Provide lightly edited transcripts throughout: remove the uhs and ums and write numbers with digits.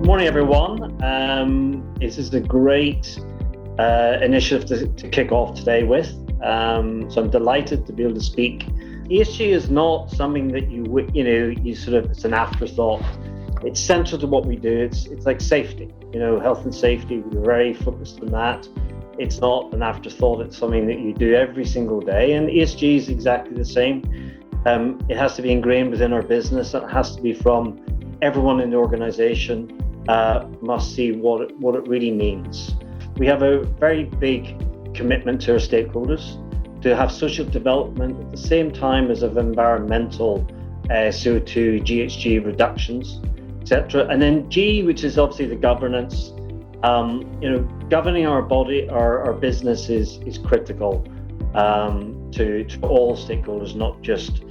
Morning, everyone. This is a great initiative to kick off today with. So I'm delighted to be able to speak. ESG is not something that it's an afterthought. It's central to what we do. It's like safety, health and safety. We're very focused on that. It's not an afterthought. It's something that you do every single day. And ESG is exactly the same. It has to be ingrained within our business. It has to be from everyone in the organization. Must see what it really means. We have a very big commitment to our stakeholders to have social development at the same time as of environmental CO2, GHG reductions, etc. And then G, which is obviously the governance. Governing our our business is critical to all stakeholders, not just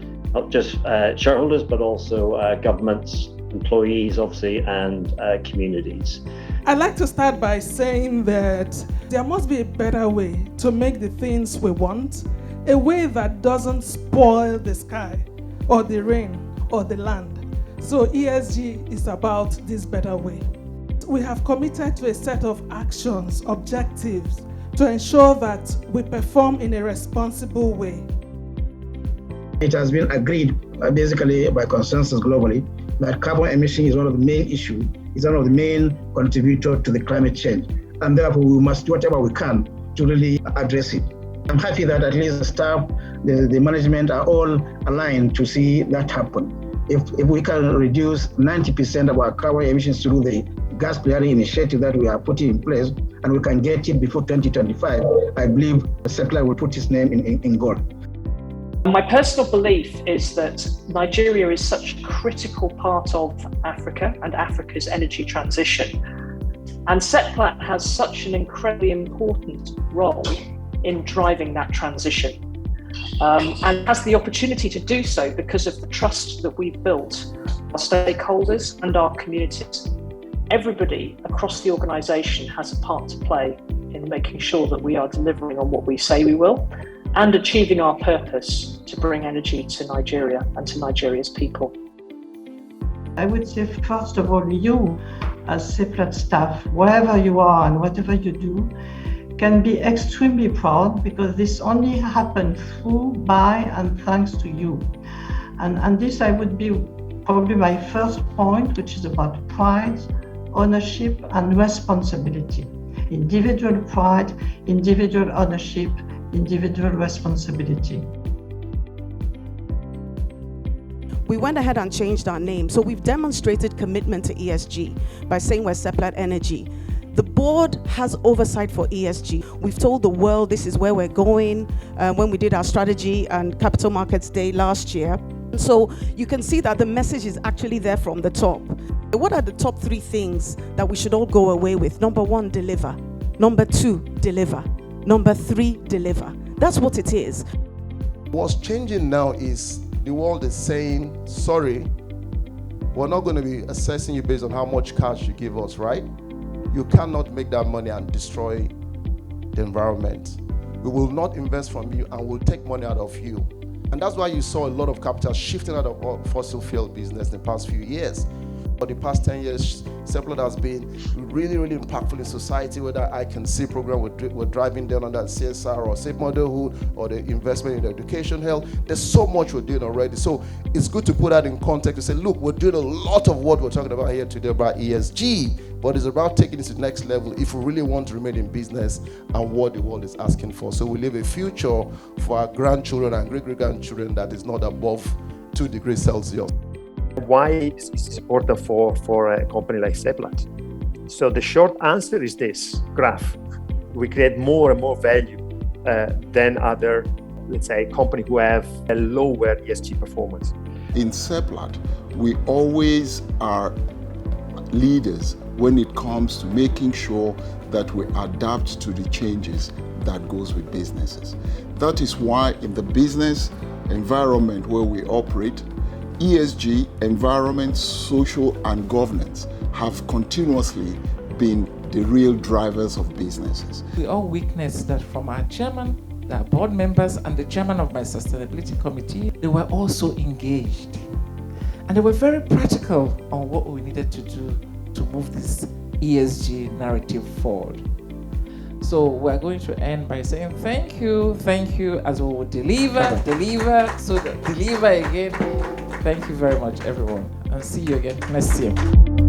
shareholders, but also governments, employees, obviously, and communities. I'd like to start by saying that there must be a better way to make the things we want, a way that doesn't spoil the sky or the rain or the land. So ESG is about this better way. We have committed to a set of actions, objectives, to ensure that we perform in a responsible way. It has been agreed basically by consensus globally that carbon emission is one of the main issues, is one of the main contributors to the climate change. And therefore we must do whatever we can to really address it. I'm happy that at least the staff, the management are all aligned to see that happen. If we can reduce 90% of our carbon emissions through the gas clearing initiative that we are putting in place, and we can get it before 2025, I believe Seplat will put its name in gold. My personal belief is that Nigeria is such a critical part of Africa and Africa's energy transition. And Seplat has such an incredibly important role in driving that transition. And has the opportunity to do so because of the trust that we've built, our stakeholders and our communities. Everybody across the organisation has a part to play in making sure that we are delivering on what we say we will, and achieving our purpose to bring energy to Nigeria and to Nigeria's people. I would say, first of all, you as Seplat staff, wherever you are and whatever you do, can be extremely proud, because this only happened through, by, and thanks to you. And this I would be probably my first point, which is about pride, ownership, and responsibility. Individual pride, individual ownership, individual responsibility. We went ahead and changed our name. So we've demonstrated commitment to ESG by saying we're Seplat Energy. The board has oversight for ESG. We've told the world this is where we're going when we did our strategy and capital markets day last year. So you can see that the message is actually there from the top. What are the top 3 things that we should all go away with? Number 1, deliver. Number 2, deliver. Number 3, deliver. That's what it is. What's changing now is the world is saying, sorry, we're not going to be assessing you based on how much cash you give us, right? You cannot make that money and destroy the environment. We will not invest from you and we'll take money out of you. And that's why you saw a lot of capital shifting out of fossil fuel business in the past few years. For the past 10 years, Seplat has been really, really impactful in society, whether I can see program we're driving down on that CSR or safe motherhood or the investment in education, health. There's so much we're doing already. So it's good to put that in context to say, look, we're doing a lot of what we're talking about here today about ESG, but it's about taking it to the next level if we really want to remain in business and what the world is asking for. So we leave a future for our grandchildren and great-great-grandchildren that is not above 2 degrees Celsius. Why is it important for a company like Seplat? So the short answer is this graph. We create more and more value than other, let's say, companies who have a lower ESG performance. in Seplat, we always are leaders when it comes to making sure that we adapt to the changes that goes with businesses. That is why in the business environment where we operate, ESG, environment, social, and governance have continuously been the real drivers of businesses. We all witnessed that from our chairman, the board members, and the chairman of my sustainability committee. They were also engaged. And they were very practical on what we needed to do to move this ESG narrative forward. So we're going to end by saying thank you, as we will deliver, so deliver again. Thank you very much, everyone, and see you again next year.